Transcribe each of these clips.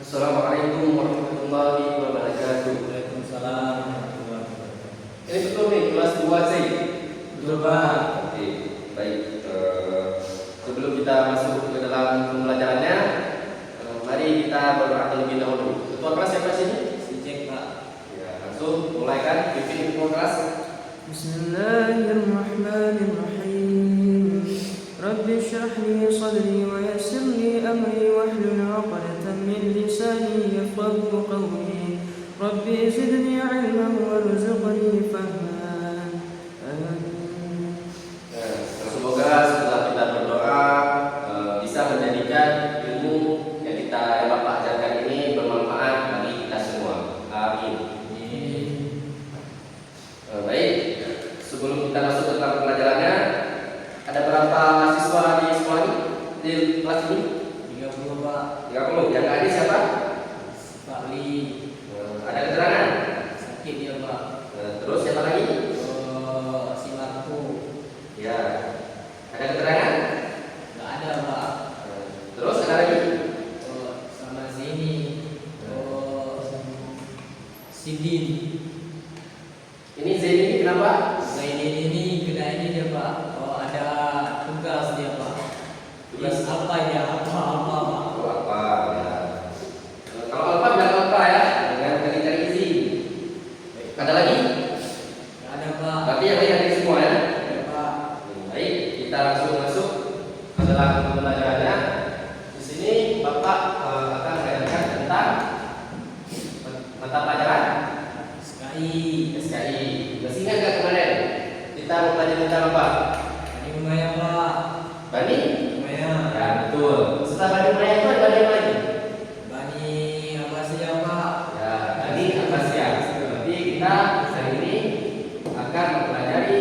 Assalamualaikum warahmatullahi wabarakatuh. Waalaikumsalam warahmatullahi wabarakatuh. Ini betul nih kelas 2 C. Betul Pak. Oke, baik. Sebelum kita masuk ke dalam pembelajarannya, mari kita berdoa terlebih dahulu. Ketua kelas siapa sini? Si Cek Pak. Ya, langsung mulai kan pimpin ketua kelas. Bismillahirrahmanirrahim. Rabbi shrah li sadri wa yassir li amri wahlul 'uqdatam min lisani yafqahu qawli. Rabbi zidni 'ilman warzuqni fahman. Amin. Semoga setelah kita berdoa bisa menjadikan ilmu yang Bapak ajarkan ini bermanfaat bagi kita semua. Amin. Baik, sebelum kita masuk ke dalam pelajarannya, ada berapa mahasiswa di sekolah ini, di kelas ini? 30 Pak. 30. Yang ada siapa? Pak Li. Ada keterangan? Sakit dia Pak. Terus siapa lagi? Si Marco. Ya. Ada keterangan? Nggak ada Pak. Terus ada lagi? Sama Zeni. Sidin. Ini Zaini ini kenapa? Zaini ini kena ini dia Pak. Ada tugas dia Pak. Tugas apa ya? Apa Pak? Oh, apa ya? Kalau apa bilang apa ya? Dengan cari izin. Ada lagi? Nggak ada Pak. Berarti yang lain ada semua ya? Ada Pak. Baik, kita langsung masuk ke dalam pembelajarannya. Di sini Bapak akan mengajarkan tentang mata pelajaran SKI. Masih ingat nggak kemarin kita mempelajari tentang apa? Ini lumayan Pak. Bani? Lumayan. Ya betul. Setelah Bani Maya itu ada Bani apa lagi? Bani apa sih ya Pak? Ya, Bani Abbasiyah. Berarti kita hari ini akan mempelajari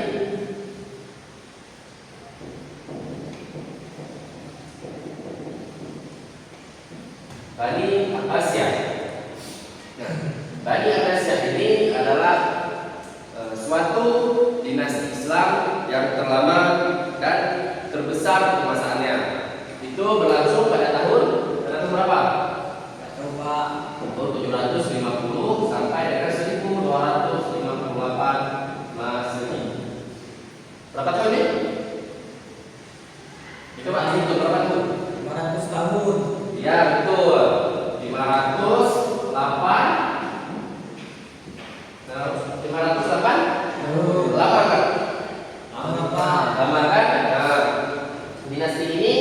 Bani Abbasiyah. Nah, Bani Abbasiyah ini adalah suatu dinasti Islam yang terlama dan terbesar kemasaannya. Itu berlangsung pada tahun berapa? Nggak tahu Pak. Tahun 750 sampai dengan 1258 Masehi. Berapa tahun ini? Itu Pak, hitung berapa tahun? 500 tahun. Ya betul, 508 kan? Lama Pak. Lama kan? Nah, dinasti ini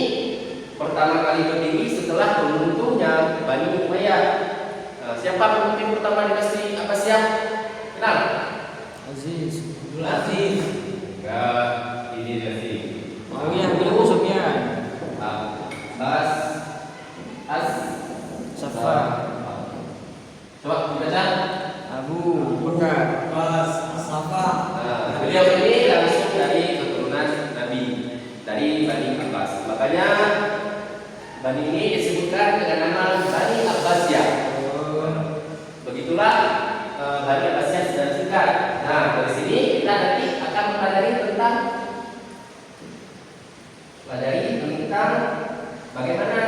pertama kali berdiri setelah runtuhnya Bani Umayyah. Siapa pemimpin pertama dinasti Abbasiyah? Kenal? Aziz. Abdul Aziz. Enggak, ini dinasti Muawiyah bin Abu Sufyan. Abbas Safar. Coba dibaca. Abu Bakar. Pas Safa. Beliau ini langsung dari keturunan Nabi, dari Bani Abbas. Makanya Bani ini disebutkan dengan nama Bani Abbasiyah. Begitulah Bani Abbasiyah secara singkat. Nah, dari sini kita nanti akan mempelajari tentang bagaimana bagaimana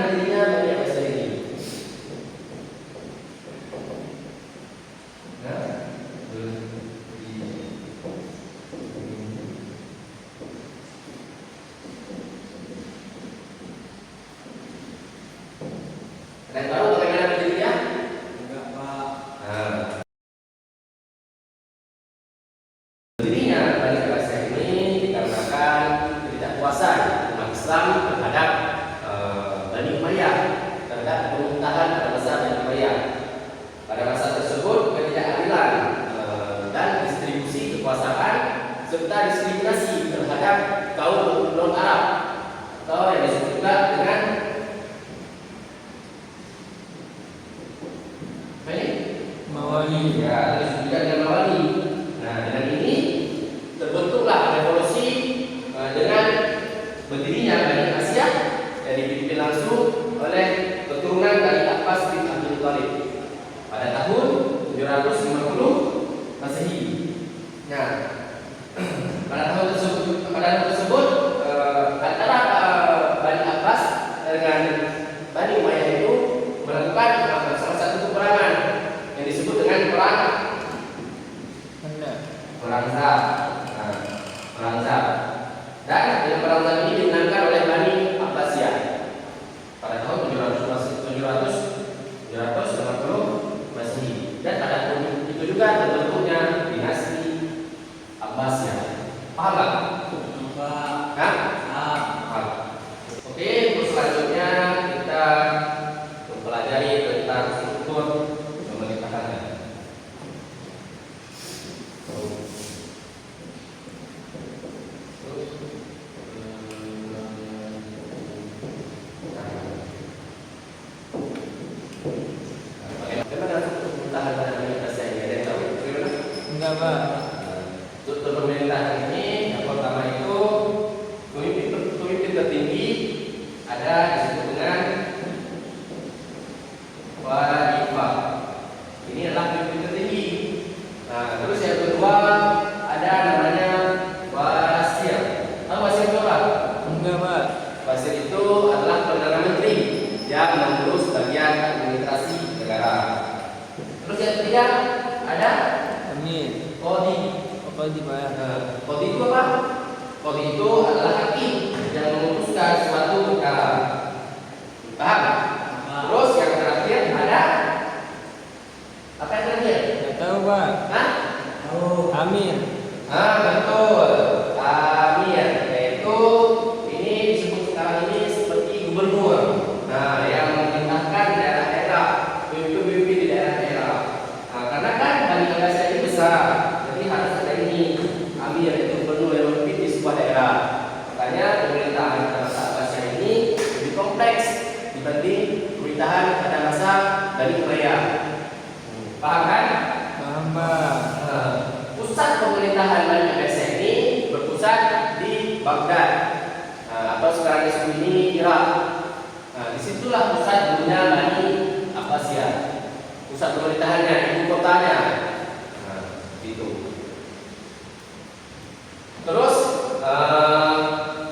berdirinya Bani Abbasiyah ini. Nah, kalian tahu bagaimana berdirinya? Enggak Pak. Nah, berdirinya Bani Abbasiyah ini dikarenakan ketidakpuasan umat Islam terhadap Bani Umayyah, terhadap pemerintahan pada masa Bani Umayyah. Pada masa tersebut ketidakadilan dan distribusi kekuasaan serta diskriminasi terhadap kaum non Arab atau yang disebut juga dengan apa ini? Mawali. Ya, disebut juga dengan Mawali. Nah, dengan ini terbentuklah revolusi dengan berdirinya Bani Abbasiyah yang dipimpin langsung oleh keturunan dari Abbas bin Abdul Thalib pada tahun 750 Masehi. Nah, pada tahun tersebut antara Bani Abbas dengan Bani Zab. Nah, perang Zab. Dan dengan perang Zab ini dimenangkan oleh Bani Abbasiyah pada tahun 750 Masehi. Dan pada tahun itu juga terbentuknya dinasti Abbasiyah. Paham nggak? Pak. Hah? Ah. Paham. Oke, terus selanjutnya kita mempelajari tentang struktur pemerintahannya. Bagaimana struktur pemerintahan pada Indonesia ini? Ada yang tahu? Bagaimana? Enggak, Pak. Struktur pemerintahan ini yang pertama itu pemimpin tertinggi ada disebut dengan Khalifah. Ini adalah pemimpin tertinggi. Nah, terus yang kedua ada namanya Wasir. Tahu Wasir itu apa? Enggak, Pak. Wasir itu adalah perdana menteri yang mengurus bagian administrasi negara. Terus yang ketiga ada Amin. Qadi. Apa di Pak? Qadi itu apa? Qadi itu adalah hakim yang memutuskan suatu perkara. Paham? Terus yang terakhir ada apa yang terakhir? Enggak tahu, Pak. Hah? Amin. Betul. Amir, yaitu ini disebut sekarang ini seperti gubernur. Nah, yang memerintahkan di daerah-daerah, pemimpin-pemimpin di daerah-daerah. Nah, karena kan Bani Abbasiyah ini besar, jadi harus ada ini Amir, yaitu gubernur yang memimpin di sebuah daerah. Makanya pemerintahan pada masa Abbasiyah ini lebih kompleks dibanding pemerintahan pada masa Bani Umayyah. Paham kan? Paham, Pak. Pusat pemerintahan Bani Abbasiyah ini berpusat di Baghdad, atau sekarang disebut ini Irak. Disitulah pusat dulunya Bani Abbasiyah, pusat pemerintahannya, ibu kotanya. Itu. Terus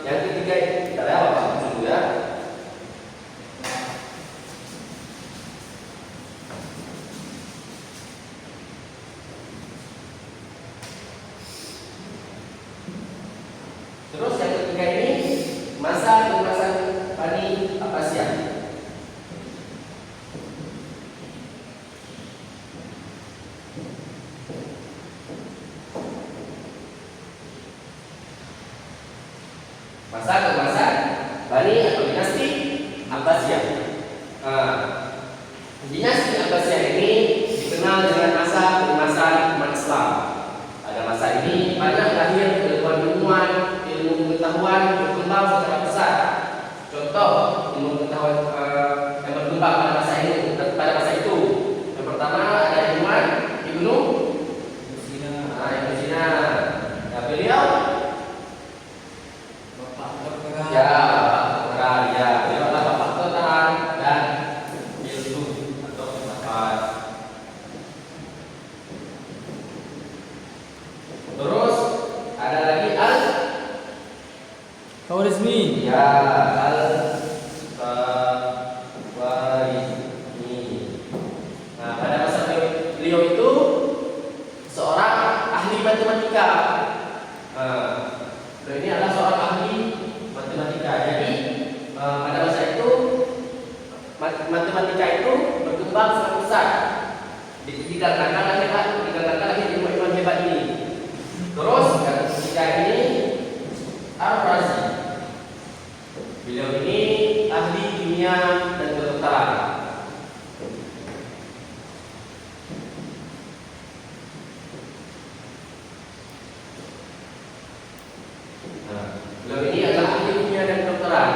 yang ketiga kita lihat apa dulu ya. Terus yang ketiga ini masa keemasan Bani Abbasiyah. Masa keemasan Bani atau dinasti Abbasiyah. Dinasti Abbasiyah ini dikenal dengan masa keemasan umat Islam. Pada masa ini banyak lahir ilmuwan-ilmuwan, ilmu pengetahuan berkembang secara besar. Contoh ilmu pengetahuan yang berkembang pada masa itu. Yang pertama ada ilmuwan Ibnu Sina. Nah, beliau Bapak kedokteran. ya bapak kedokteran, ya beliau adalah bapak kedokteran dan ilmu atau filsafat. Terus ada lagi Khawarizmi. ya Al-Khawarizmi. Nah, pada masa beliau itu seorang ahli matematika. Beliau ini adalah seorang ahli matematika. Jadi pada masa itu matematika itu berkembang sangat besar. Dikarenakan ilmu-ilmu hebat ini. Terus yang ketiga ini Ar-Razi. Beliau ini ahli kimia dan kedokteran. Beliau ini adalah ahli kimia dan kedokteran.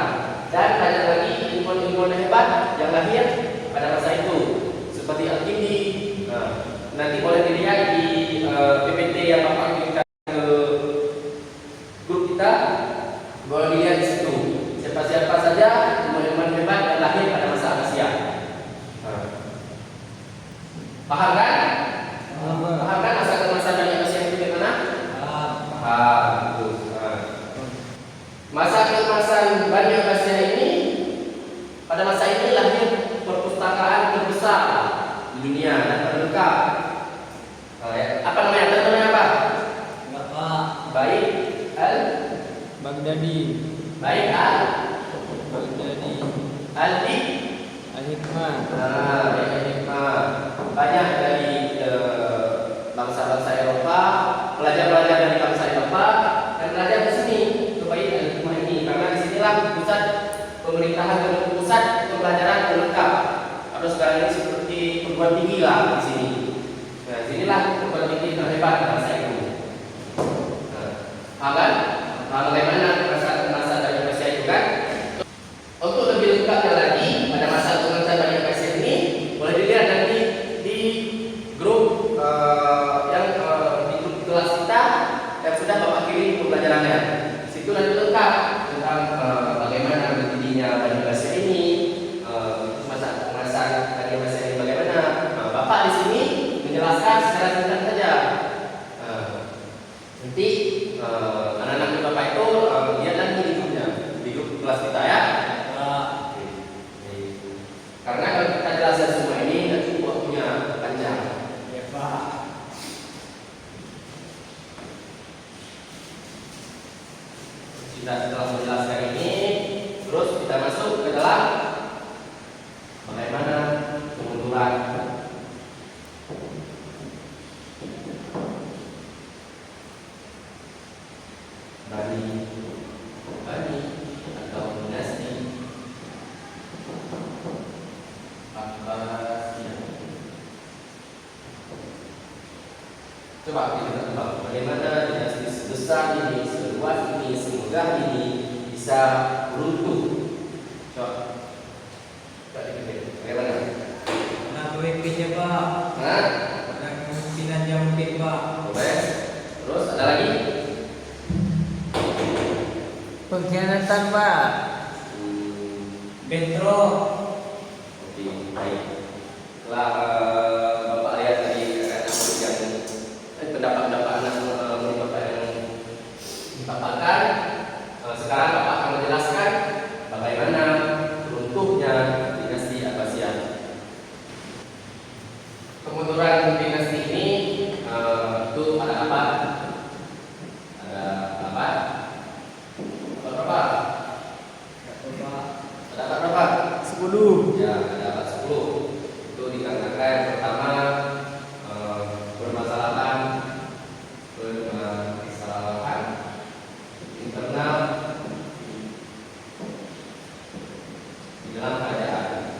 Dan banyak lagi ilmuwan-ilmuwan hebat yang lahir pada masa itu, seperti Al-Kindi. Nanti boleh dilihat di PPT yang Bapak kirimkan ke grup kita, boleh dilihat di situ. Siapa-siapa saja ilmuwan hebat yang lahir pada masa Abbasiyah. Paham kan? Paham kan masa Bani Abbasiyah itu bagaimana? Paham. Masa keemasan Bani Abbasiyah ini, pada masa ini lahir perpustakaan terbesar di dunia dan terlengkap. Apa namanya? Apa? Baghdadi. Baik, Baghdadi. Aldi. Al-Hikmah. Baik, Hikmah. Banyak dari bangsa-bangsa Eropa, pelajar-pelajar dari bangsa Eropa dan belajar di sini supaya Al-Hikmah ini, karena disinilah pusat pemerintahan, pusat pembelajaran lengkap. Atau sekarang ini seperti perguruan tinggi lah di sini. Nah, sinilah perguruan tinggi terhebat bangsa itu. Paham kan? Bagaimana masa dari Indonesia itu kan? Untuk lebih lengkapnya lagi pada masa masa dari Indonesia ini, boleh dilihat nanti di grup di grup kelas kita yang sudah Bapak kirim pembelajarannya. Di situ nanti lengkap tentang bagaimana berdirinya Bani Indonesia ini, masa Bani Indonesia ini bagaimana. Bapak di sini menjelaskan secara singkat saja. Nanti anak-anak Bapak itu lihat nanti di grupnya, di grup kelas kita ya. Karena kalau kita jelaskan semua ini tidak cukup waktunya panjang. Ya Pak. Kita setelah menjelaskan ini, terus kita masuk ke dalam bagaimana kemunduran Bani atau dinasti Abbasiyah. Coba kita tebak bagaimana dinasti sebesar ini, seluas ini, semegah ini bisa runtuh. Coba dipikir, bagaimana? Nah, pemimpinnya Pak. Nah, Ada kemungkinannya mungkin Pak. coba ya. Terus ada lagi? Pengkhianatan, Pak. Bentrok. Oke, baik. Setelah Bapak lihat tadi anak murid yang pendapat-pendapat anak murid Bapak yang dipaparkan, sekarang Bapak akan menjelaskan bagaimana runtuhnya dinasti Abbasiyah. Kemunduran dinasti ini itu ada apa? Ada apa? Ada berapa? Ada berapa? 10. Ya, ada abad 10. Itu dikarenakan pertama permasalahan internal di dalam kerajaan.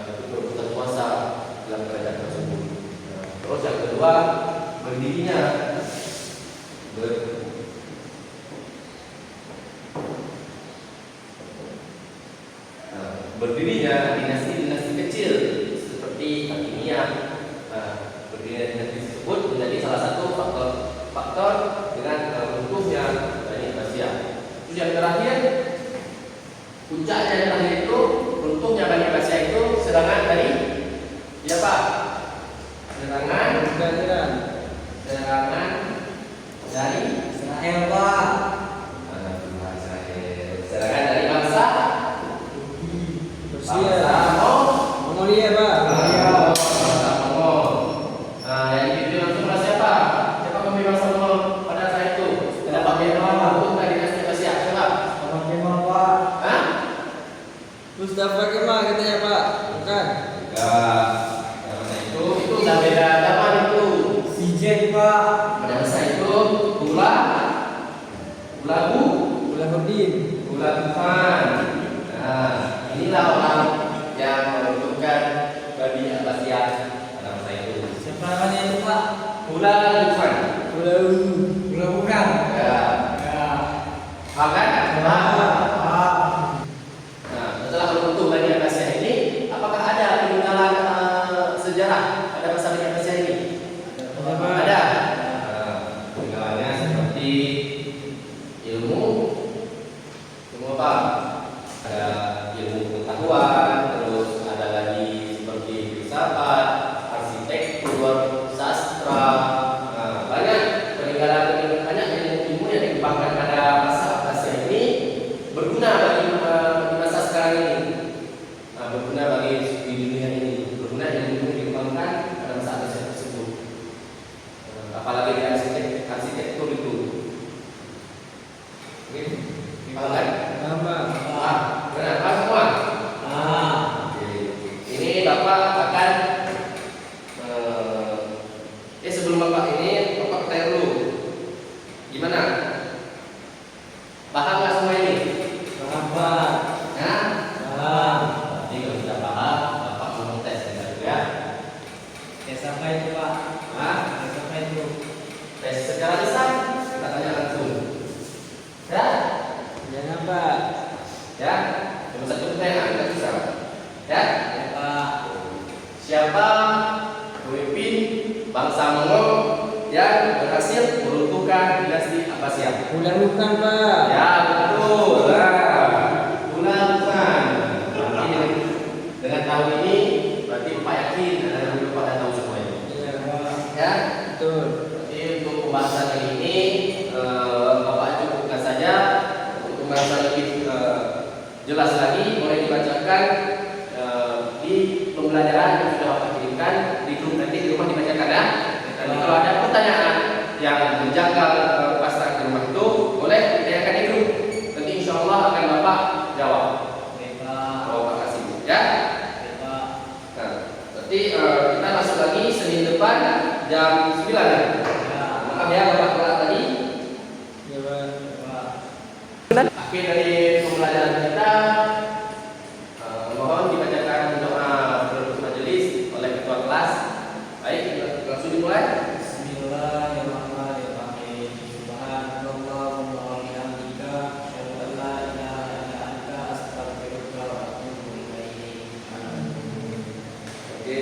Itu perebutan kuasa dalam kerajaan tersebut. Terus yang kedua, berdirinya berdirinya dinasti-dinasti kecil seperti Fatimiyah. Berdirinya dinasti tersebut menjadi salah satu faktor dengan runtuhnya Bani Abbasiyah. Terus yang terakhir, puncaknya yang terakhir itu runtuhnya Bani Abbasiyah itu serangan dari siapa? Serangan dari Israel Pak. serangan dari bangsa Mongolia, Pak. bangsa Mongol. Nah, yang dipimpin langsung oleh siapa? Siapa pemimpin bangsa Mongol pada saat itu? Dapat untuk dinasti Abbasiyah. Coba. Muhammad Kemal Pak. Hah? Mustafa Kemal katanya, Pak. Bukan. Enggak. Pada masa itu udah beda zaman itu. Si Jack Pak. Pada masa itu Ulahuddin. Tufan. Nah, inilah orang yang menentukan Bani Abbasiyah pada masa itu. Siapa namanya itu Pak? Tufan. Bukan. Ya. Ya. Paham kan? Pak. Nah, setelah runtuh Bani Abbasiyah ini, apakah ada peninggalan sejarah pada masa Bani Abbasiyah ini? Ada. Peninggalannya seperti ilmu apa? Ada ilmu pengetahuan, terus ada lagi seperti filsafat, arsitektur, sastra. Nah, banyak peninggalan banyak ilmu yang dikembangkan pada masa Abbasiyah ini berguna bagi masa sekarang ini. Nah, berguna bagi di dunia ini, berguna ilmu yang dikembangkan pada masa Abbasiyah tersebut. Apalagi Ya, cuma satu pertanyaan, nggak susah. Ya, Ya Pak. siapa pemimpin bangsa Mongol yang berhasil meruntuhkan dinasti Abbasiyah? Bukan Pak. Ya, betul. Nah, Bukan. Berarti dengan tahun ini berarti Pak yakin dan Bapak dah tahu semuanya. Iya Pak. Ya, Betul. jadi untuk pembahasan kali ini Bapak cukupkan saja. Untuk pembahasan lebih jelas lagi boleh dibacakan di pembelajaran yang sudah Bapak kirimkan di grup, nanti di rumah dibacakan ya. Nanti kalau ada pertanyaan yang menjangkau pas di rumah itu boleh ditanyakan di grup. Nanti insya Allah akan Bapak jawab. Oke Pak. Kalau Bapak kasih ya. Oke Pak. Nah, berarti kita masuk lagi Senin depan jam 9 ya. Ya. Maaf ya Bapak telat tadi. Iya Pak. Pak. Akhir dari pembelajaran kita, mohon dibacakan doa penutup majelis oleh ketua kelas. Baik, langsung dimulai. Bismillahirrahmanirrahim. Subhanallah wa bihamdika, asyhadu an la ilaha illa anta, astaghfiruka wa atubu ilaik. Oke,